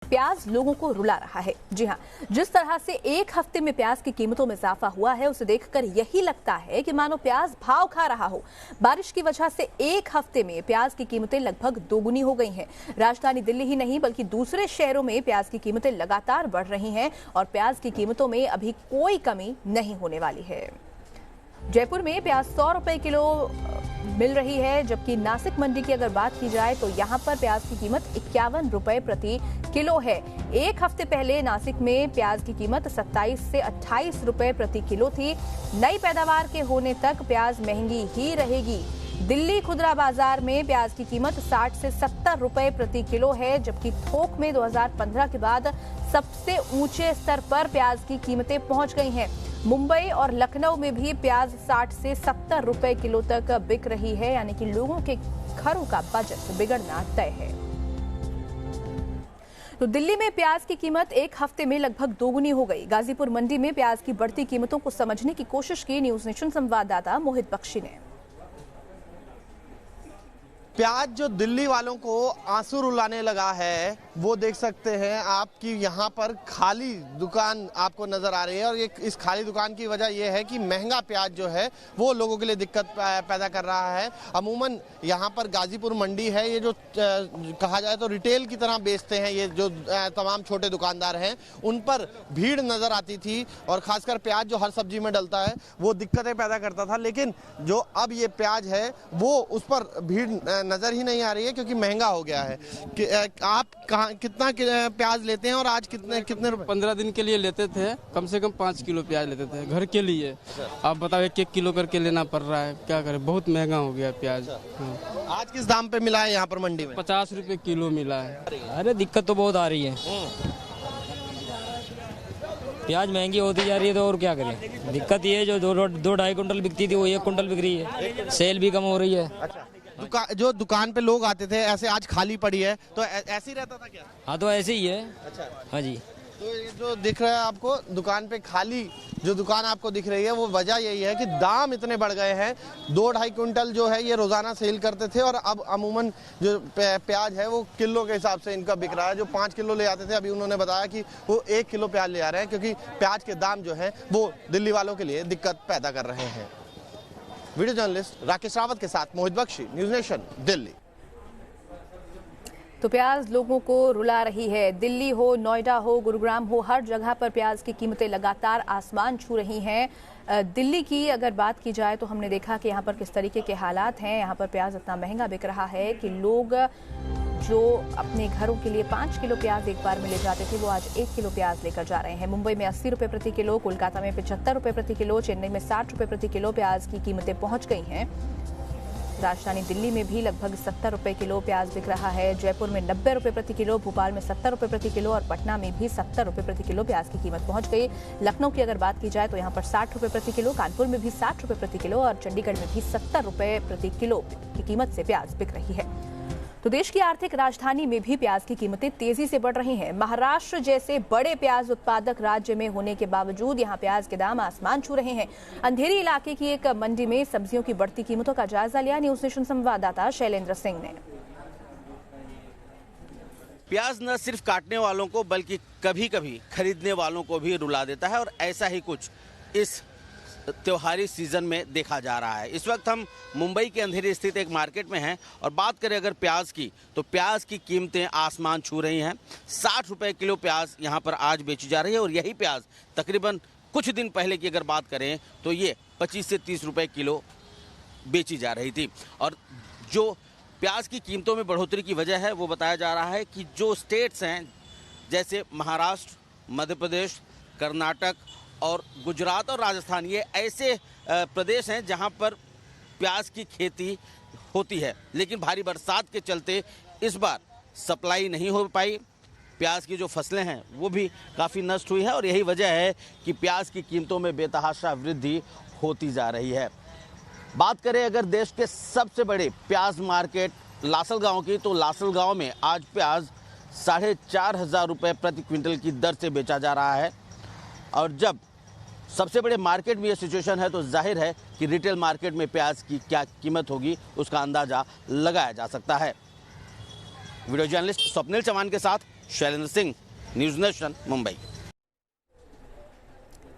प्याज लोगों को रुला रहा है। जी हां, जिस तरह से एक हफ्ते में प्याज की कीमतों में इजाफा हुआ है उसे देखकर यही लगता है कि मानो प्याज भाव खा रहा हो। बारिश की वजह से एक हफ्ते में प्याज की कीमतें लगभग दोगुनी हो गई हैं। राजधानी दिल्ली ही नहीं बल्कि दूसरे शहरों में प्याज की कीमतें लगातार बढ़ रही हैं और प्याज की कीमतों में अभी कोई कमी नहीं होने वाली है। जयपुर में प्याज 100 रुपए किलो मिल रही है, जबकि नासिक मंडी की अगर बात की जाए तो यहां पर प्याज की कीमत 51 रुपए प्रति किलो है। एक हफ्ते पहले नासिक में प्याज की कीमत 27 से 28 रुपए प्रति किलो थी। नई पैदावार के होने तक प्याज महंगी ही रहेगी। दिल्ली खुदरा बाजार में प्याज की कीमत 60 से 70 रुपए प्रति किलो है, जबकि थोक में 2015 के बाद सबसे ऊंचे स्तर पर प्याज की कीमतें पहुंच गई हैं। मुंबई और लखनऊ में भी प्याज 60 से 70 रुपए किलो तक बिक रही है, यानी कि लोगों के घरों का बजट बिगड़ना तय है। तो दिल्ली में प्याज की कीमत एक हफ्ते में लगभग दोगुनी हो गई। गाजीपुर मंडी में प्याज की बढ़ती कीमतों को समझने की कोशिश की न्यूज नेशन संवाददाता मोहित बख्शी ने। प्याज जो दिल्ली वालों को आंसू रुलाने लगा है वो देख सकते हैं आप कि यहाँ पर खाली दुकान आपको नजर आ रही है और ये इस खाली दुकान की वजह यह है कि महंगा प्याज जो है वो लोगों के लिए दिक्कत पैदा कर रहा है। अमूमन यहाँ पर गाजीपुर मंडी है, ये जो कहा जाए तो रिटेल की तरह बेचते हैं, ये जो तमाम छोटे दुकानदार हैं उन पर भीड़ नजर आती थी और खासकर प्याज जो हर सब्जी में डलता है वो दिक्कतें पैदा करता था। लेकिन जो अब ये प्याज है वो उस पर भीड़ नजर ही नहीं आ रही है क्योंकि महंगा हो गया है। कि आप कितना प्याज लेते हैं और आज कितने रुपए? 15 दिन के लिए लेते थे, कम से कम 5 किलो प्याज लेते थे घर के लिए। आप बताओ 1-1 किलो करके लेना पड़ रहा है, क्या करें, बहुत महंगा हो गया प्याज। आज किस दाम पे मिला है यहाँ पर मंडी में? 50 रुपए किलो मिला है। अरे दिक्कत तो बहुत आ रही है, प्याज महंगी होती जा रही है तो और क्या करें। दिक्कत ये है जो 2-2.5 कुंटल बिकती थी वो 1 कुंटल बिक रही है, सेल भी कम हो रही है। अच्छा, जो दुकान पे लोग आते थे ऐसे आज खाली पड़ी है तो ऐसे ही रहता था क्या? हाँ तो ऐसे ही है। अच्छा, हाँ जी। तो ये जो दिख रहा है आपको दुकान पे खाली जो दुकान आपको दिख रही है वो वजह यही है कि दाम इतने बढ़ गए हैं। 2-2.5 कुंटल जो है ये रोजाना सेल करते थे और अब अमूमन जो प्याज है वो किलो के हिसाब से इनका बिक रहा है। जो 5 किलो ले आते थे अभी उन्होंने बताया कि वो 1 किलो प्याज ले आ रहे हैं क्योंकि प्याज के दाम जो है वो दिल्ली वालों के लिए दिक्कत पैदा कर रहे हैं। वीडियो जर्नलिस्ट राकेश रावत के साथ मोहित बख्शी, न्यूज नेशन, दिल्ली। तो प्याज लोगों को रुला रही है। दिल्ली हो, नोएडा हो, गुरुग्राम हो, हर जगह पर प्याज की कीमतें लगातार आसमान छू रही हैं। दिल्ली की अगर बात की जाए तो हमने देखा कि यहाँ पर किस तरीके के हालात हैं। यहाँ पर प्याज इतना महंगा बिक रहा है कि लोग जो अपने घरों के लिए 5 किलो प्याज एक बार में ले जाते थे वो आज 1 किलो प्याज लेकर जा रहे हैं। मुंबई में 80 रुपए प्रति किलो, कोलकाता में 75 रुपए प्रति किलो, चेन्नई में 60 रुपए प्रति किलो प्याज की कीमतें पहुंच गई हैं। राजधानी दिल्ली में भी लगभग 70 रुपए किलो प्याज बिक रहा है। जयपुर में 90 रुपए प्रति किलो, भोपाल में 70 रुपए प्रति किलो और पटना में भी 70 रुपए प्रति किलो प्याज की कीमत पहुंच गई। लखनऊ की अगर बात की जाए तो यहाँ पर 60 रुपए प्रति किलो, कानपुर में भी 60 रुपए प्रति किलो और चंडीगढ़ में भी 70 रुपए प्रति किलो की कीमत से प्याज बिक रही है। तो देश की आर्थिक राजधानी में भी प्याज की कीमतें तेजी से बढ़ रही हैं। महाराष्ट्र जैसे बड़े प्याज उत्पादक राज्य में होने के बावजूद यहां प्याज के दाम आसमान छू रहे हैं। अंधेरी इलाके की एक मंडी में सब्जियों की बढ़ती कीमतों का जायजा लिया न्यूज नेशन संवाददाता शैलेंद्र सिंह ने। प्याज न सिर्फ काटने वालों को बल्कि कभी कभी खरीदने वालों को भी रुला देता है और ऐसा ही कुछ इस त्योहारी सीजन में देखा जा रहा है। इस वक्त हम मुंबई के अंधेरी स्थित एक मार्केट में हैं और बात करें अगर प्याज की तो प्याज की कीमतें आसमान छू रही हैं। 60 रुपए किलो प्याज यहां पर आज बेची जा रही है और यही प्याज तकरीबन कुछ दिन पहले की अगर बात करें तो ये 25 से 30 रुपए किलो बेची जा रही थी। और जो प्याज की कीमतों में बढ़ोतरी की वजह है वो बताया जा रहा है कि जो स्टेट्स हैं जैसे महाराष्ट्र, मध्य प्रदेश, कर्नाटक और गुजरात और राजस्थान, ये ऐसे प्रदेश हैं जहां पर प्याज की खेती होती है, लेकिन भारी बरसात के चलते इस बार सप्लाई नहीं हो पाई। प्याज की जो फसलें हैं वो भी काफ़ी नष्ट हुई हैं और यही वजह है कि प्याज की कीमतों में बेतहाशा वृद्धि होती जा रही है। बात करें अगर देश के सबसे बड़े प्याज मार्केट लासलगांव की तो लासलगांव में आज प्याज 4,500 रुपये प्रति क्विंटल की दर से बेचा जा रहा है। और जब सबसे बड़े मार्केट में ये सिचुएशन है तो जाहिर है कि रिटेल मार्केट में प्याज की क्या कीमत होगी उसका अंदाजा लगाया जा सकता है। वीडियो जर्नलिस्ट स्वप्निल चौहान के साथ शैलेंद्र सिंह, न्यूज नेशन, मुंबई।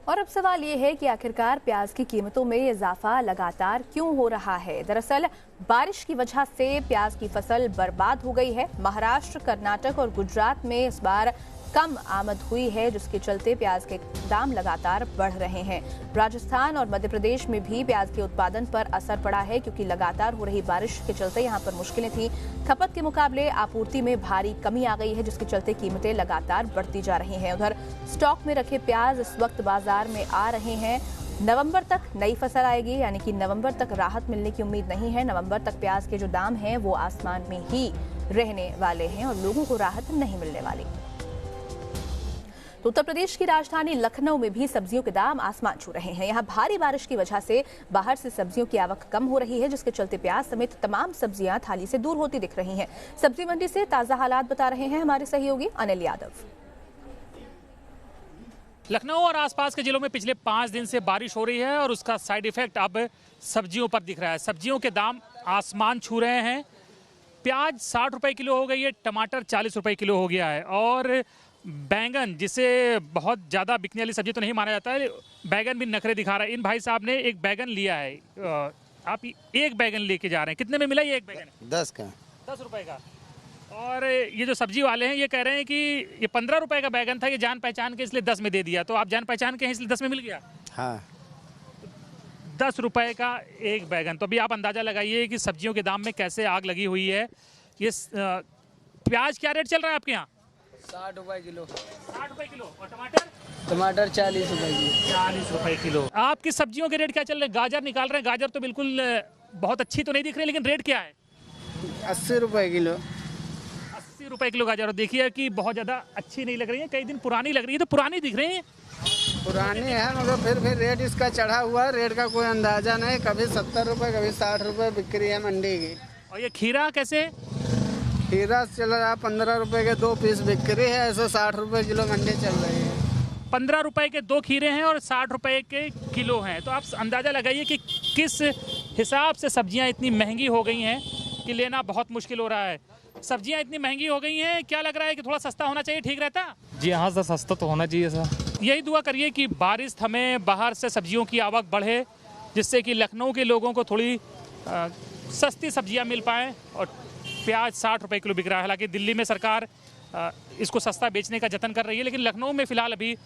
और अब सवाल ये है कि आखिरकार प्याज की कीमतों में इजाफा लगातार क्यों हो रहा है। दरअसल बारिश की वजह से प्याज की फसल बर्बाद हो गई है। महाराष्ट्र, कर्नाटक और गुजरात में इस बार कम आमद हुई है, जिसके चलते प्याज के दाम लगातार बढ़ रहे हैं। राजस्थान और मध्य प्रदेश में भी प्याज के उत्पादन पर असर पड़ा है, क्योंकि लगातार हो रही बारिश के चलते यहां पर मुश्किलें थी। खपत के मुकाबले आपूर्ति में भारी कमी आ गई है, जिसके चलते कीमतें लगातार बढ़ती जा रही हैं। उधर स्टॉक में रखे प्याज इस वक्त बाजार में आ रहे हैं। नवंबर तक नई फसल आएगी, यानी कि नवंबर तक राहत मिलने की उम्मीद नहीं है। नवंबर तक प्याज के जो दाम हैं वो आसमान में ही रहने वाले हैं और लोगों को राहत नहीं मिलने वाली। तो उत्तर प्रदेश की राजधानी लखनऊ में भी सब्जियों के दाम आसमान छू रहे हैं। यहाँ भारी बारिश की वजह से बाहर से सब्जियों की आवक कम हो रही है, जिसके चलते प्याज समेत तमाम सब्जियां थाली से दूर होती दिख रही हैं। सब्जी मंडी से ताजा हालात बता रहे हैं हमारे सहयोगी अनिल यादव। लखनऊ और आसपास के जिलों में पिछले 5 दिन से बारिश हो रही है और उसका साइड इफेक्ट अब सब्जियों पर दिख रहा है। सब्जियों के दाम आसमान छू रहे हैं। प्याज 60 रुपए किलो हो गई है, टमाटर 40 रुपए किलो हो गया है और बैंगन, जिसे बहुत ज़्यादा बिकने वाली सब्जी तो नहीं माना जाता है, बैंगन भी नखरे दिखा रहा है। इन भाई साहब ने एक बैगन लिया है। आप एक बैगन लेके जा रहे हैं, कितने में मिला ये एक बैगन? 10 का। 10 रुपए का। और ये जो सब्जी वाले हैं ये कह रहे हैं कि ये 15 रुपए का बैगन था, ये जान पहचान के इसलिए 10 में दे दिया। तो आप जान पहचान के हैं इसलिए 10 में मिल गया? हाँ। 10 रुपए का एक बैगन। तो अभी आप अंदाजा लगाइए कि सब्जियों के दाम में कैसे आग लगी हुई है। ये प्याज क्या रेट चल रहा है आपके यहाँ? 60 रुपए किलो। 60 रुपए किलो। और टमाटर? टमाटर 40 रुपए किलो। 40 रुपए किलो। आपकी सब्जियों के रेट क्या चल रहे हैं? गाजर निकाल रहे हैं, गाजर तो बिल्कुल बहुत अच्छी तो नहीं दिख रही, लेकिन रेट क्या है? 80 रुपए किलो। 80 रुपए किलो गाजर। और देखिए कि बहुत ज़्यादा अच्छी नहीं लग रही है, कई दिन पुरानी लग रही है। तो पुरानी दिख रही है, पुरानी है, मगर फिर रेट इसका चढ़ा हुआ है। रेट का कोई अंदाजा नहीं, कभी 70 रुपए कभी 60 रुपए बिक्री है मंडी की। और ये खीरा कैसे? खीरा चल रहा है 15 रुपए के 2 पीस बिक्री है, ऐसे 60 रुपए किलो मंडी चल रही है। 15 रुपए के 2 खीरे हैं और 60 रुपए के किलो हैं। तो आप अंदाज़ा लगाइए कि किस हिसाब से सब्जियां इतनी महंगी हो गई हैं कि लेना बहुत मुश्किल हो रहा है। सब्जियां इतनी महंगी हो गई हैं, क्या लग रहा है कि थोड़ा सस्ता होना चाहिए, ठीक रहता? जी हाँ सर, सस्ता तो होना चाहिए सर। यही दुआ करिए कि बारिश हमें बाहर से सब्जियों की आवक बढ़े, जिससे कि लखनऊ के लोगों को थोड़ी सस्ती सब्जियां मिल पाएँ। और प्याज 60 रुपए किलो बिक रहा है। हालांकि दिल्ली में सरकार इसको सस्ता बेचने का जतन कर रही है, लेकिन लखनऊ में फिलहाल अभी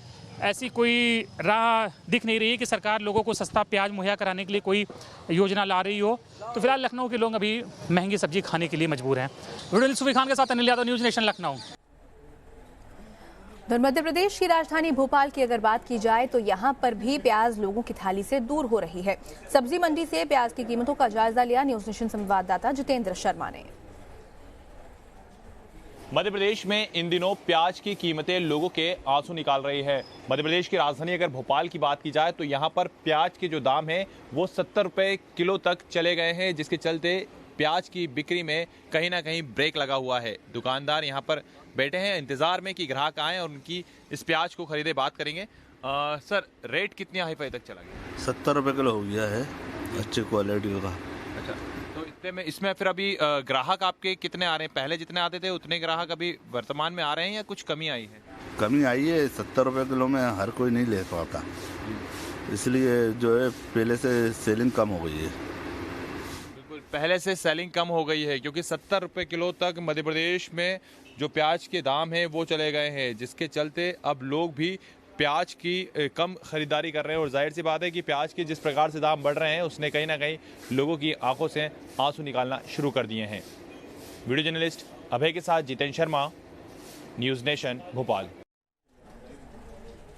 ऐसी कोई राह दिख नहीं रही है कि सरकार लोगों को सस्ता प्याज मुहैया कराने के लिए कोई योजना ला रही हो। तो फिलहाल लखनऊ के लोग अभी महंगी सब्जी खाने के लिए मजबूर हैं। वीडियो सुफी खान के साथ अनिल यादव, न्यूज नेशन, लखनऊ। मध्य प्रदेश की राजधानी भोपाल की अगर बात की जाए तो यहां पर भी प्याज लोगों की थाली से दूर हो रही है। सब्जी मंडी से प्याज की कीमतों का जायजा लिया न्यूज नेशन संवाददाता जितेंद्र शर्मा ने। मध्य प्रदेश में इन दिनों प्याज की कीमतें लोगों के आंसू निकाल रही है। मध्य प्रदेश की राजधानी अगर भोपाल की बात की जाए तो यहाँ पर प्याज के जो दाम हैं वो 70 रुपए किलो तक चले गए हैं, जिसके चलते प्याज की बिक्री में कहीं ना कहीं ब्रेक लगा हुआ है। दुकानदार यहाँ पर बैठे हैं इंतजार में कि ग्राहक आएँ और उनकी इस प्याज को खरीदे। बात करेंगे। सर, रेट कितनी हाई फाई तक चला गया? 70 रुपए किलो हो गया है, अच्छी क्वालिटी का। अच्छा, तो इतने में इसमें फिर अभी ग्राहक आपके कितने आ रहे हैं? पहले जितने आते थे उतने ग्राहक अभी वर्तमान में आ रहे हैं या कुछ कमी आई है? कमी आई है, 70 रुपए किलो में हर कोई नहीं ले पाता, इसलिए जो है पहले से सेलिंग कम हो गई है। बिल्कुल, पहले से सेलिंग कम हो गई है, क्योंकि 70 रुपए किलो तक मध्य प्रदेश में जो प्याज के दाम हैं वो चले गए हैं, जिसके चलते अब लोग भी प्याज की कम खरीदारी कर रहे हैं। और जाहिर सी बात है कि प्याज के जिस प्रकार से दाम बढ़ रहे हैं उसने कहीं ना कहीं लोगों की आंखों से आंसू निकालना शुरू कर दिए हैं। वीडियो जर्नलिस्ट अभय के साथ जितेंद्र शर्मा, न्यूज नेशन, भोपाल।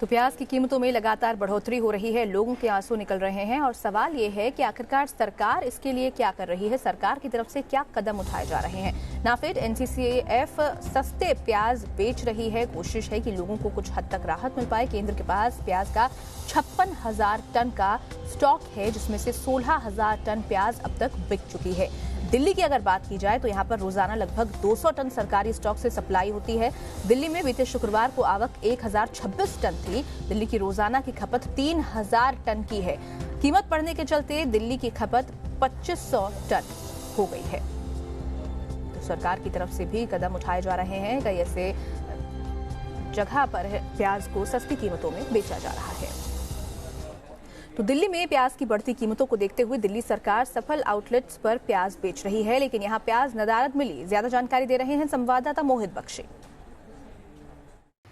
तो प्याज की कीमतों में लगातार बढ़ोतरी हो रही है, लोगों के आंसू निकल रहे हैं और सवाल ये है कि आखिरकार सरकार इसके लिए क्या कर रही है, सरकार की तरफ से क्या कदम उठाए जा रहे हैं। नाफेड NCCF सस्ते प्याज बेच रही है, कोशिश है कि लोगों को कुछ हद तक राहत मिल पाए। केंद्र के पास प्याज का 56,000 टन का स्टॉक है, जिसमें से 16,000 टन प्याज अब तक बिक चुकी है। दिल्ली की अगर बात की जाए तो यहाँ पर रोजाना लगभग 200 टन सरकारी स्टॉक से सप्लाई होती है। दिल्ली में बीते शुक्रवार को आवक 1026 टन थी। दिल्ली की रोजाना की खपत 3000 टन की है। कीमत बढ़ने के चलते दिल्ली की खपत 2500 टन हो गई है। तो सरकार की तरफ से भी कदम उठाए जा रहे हैं, कई ऐसे जगह पर प्याज को सस्ती कीमतों में बेचा जा रहा है। तो दिल्ली में प्याज की बढ़ती कीमतों को देखते हुए दिल्ली सरकार सफल आउटलेट्स पर प्याज बेच रही है, लेकिन यहां प्याज नदारद मिली। ज्यादा जानकारी दे रहे हैं संवाददाता मोहित बख्शी।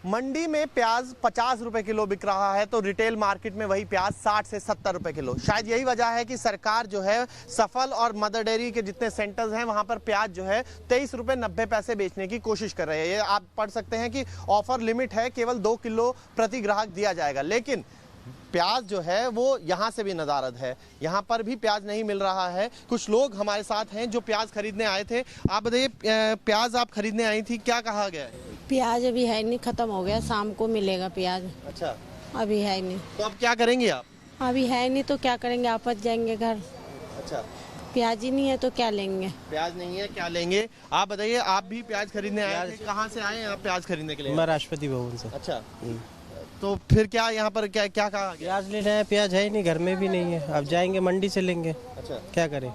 मंडी में प्याज 50 रुपए किलो बिक रहा है तो रिटेल मार्केट में वही प्याज 60 से 70 रुपए किलो। शायद यही वजह है कि सरकार जो है सफल और मदर डेयरी के जितने सेंटर्स हैं वहां पर प्याज जो है 23 रुपए 90 पैसे बेचने की कोशिश कर रहे हैं। ये आप पढ़ सकते हैं कि ऑफर लिमिट है, केवल 2 किलो प्रति ग्राहक दिया जाएगा, लेकिन प्याज जो है वो यहाँ से भी नदारद है। यहाँ पर भी प्याज नहीं मिल रहा है। कुछ लोग हमारे साथ हैं जो प्याज खरीदने आए थे। आप बताइए, प्याज आप खरीदने आई थी, क्या कहा गया है? प्याज अभी है नहीं, खत्म हो गया, शाम को मिलेगा प्याज। अच्छा, अभी है नहीं तो अब क्या करेंगे आप? अभी है नहीं तो क्या करेंगे, वापस जाएंगे घर। अच्छा, प्याज ही नहीं है तो क्या लेंगे? प्याज नहीं है, क्या लेंगे? आप बताइए, आप भी प्याज खरीदने आए थे, कहाँ से आए हैं आप प्याज खरीदने के लिए? मैं राष्ट्रपति भवन से। अच्छा, तो फिर क्या यहाँ पर क्या कहा गया? प्याज लेना है, प्याज है ही नहीं, घर में भी नहीं है, अब जाएंगे मंडी से लेंगे। अच्छा, क्या करें,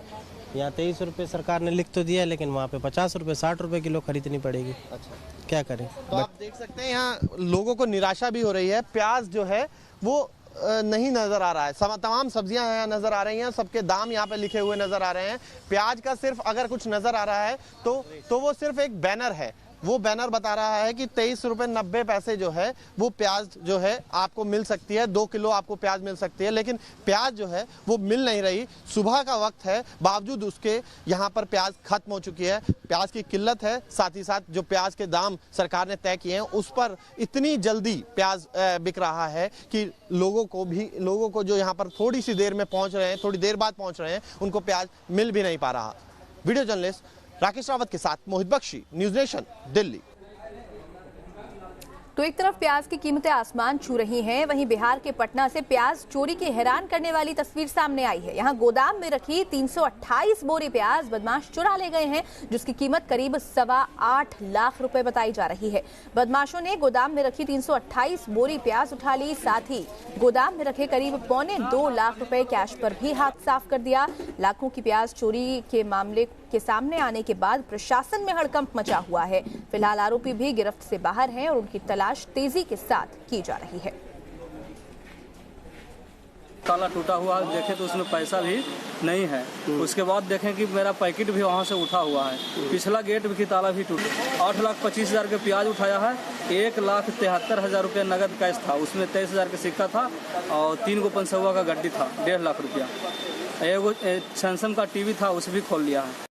यहाँ 23 रुपए सरकार ने लिख तो दिया, लेकिन वहाँ पे 50 रुपए 60 रुपए किलो खरीदनी पड़ेगी। अच्छा, क्या करें? तो आप देख सकते हैं यहाँ लोगों को निराशा भी हो रही है। प्याज जो है वो नहीं नजर आ रहा है। तमाम सब्जियां यहाँ नजर आ रही हैं, सबके दाम यहाँ पे लिखे हुए नजर आ रहे हैं। प्याज का सिर्फ अगर कुछ नजर आ रहा है तो वो सिर्फ एक बैनर है। वो बैनर बता रहा है कि 23 रुपए 90 पैसे जो है वो प्याज जो है आपको मिल सकती है, 2 किलो आपको प्याज मिल सकती है, लेकिन प्याज जो है वो मिल नहीं रही। सुबह का वक्त है, बावजूद उसके यहाँ पर प्याज खत्म हो चुकी है। प्याज की किल्लत है, साथ ही साथ जो प्याज के दाम सरकार ने तय किए हैं उस पर इतनी जल्दी प्याज बिक रहा है कि लोगों को जो यहाँ पर थोड़ी सी देर में पहुँच रहे हैं, थोड़ी देर बाद पहुँच रहे हैं, उनको प्याज मिल भी नहीं पा रहा। वीडियो जर्नलिस्ट राकेश रावत के साथ मोहित बख्शी, न्यूज नेशन, दिल्ली। तो एक तरफ प्याज की कीमतें आसमान छू रही हैं, वहीं बिहार के पटना से प्याज चोरी की हैरान करने वाली तस्वीर सामने आई है। यहां गोदाम में रखी 328 बोरी प्याज बदमाश चुरा ले गए हैं, जिसकी कीमत करीब 8.25 लाख रुपए बताई जा रही है। बदमाशों ने गोदाम में रखी 328 बोरी प्याज उठा ली, साथ ही गोदाम में रखे करीब 2.25 लाख रुपए कैश पर भी हाथ साफ कर दिया। लाखों की प्याज चोरी के मामले के सामने आने के बाद प्रशासन में हड़कंप मचा हुआ है। फिलहाल आरोपी भी गिरफ्त से बाहर हैं और उनकी तलाश तेजी के साथ की जा रही है। ताला टूटा हुआ देखे तो उसमें पैसा भी नहीं है। उसके बाद देखें कि मेरा पैकेट भी वहाँ से उठा हुआ है, पिछला गेट की ताला भी टूटा। 8,25,000 के प्याज उठाया है, 1,73,000 रुपये नगद कैश था, उसमें 23,000 का सिक्का था और 3 गो पंचसौवा का गड्डी था, 1.5 लाख रुपया। एगो सैमसंग का टीवी था, उसे भी खोल लिया है।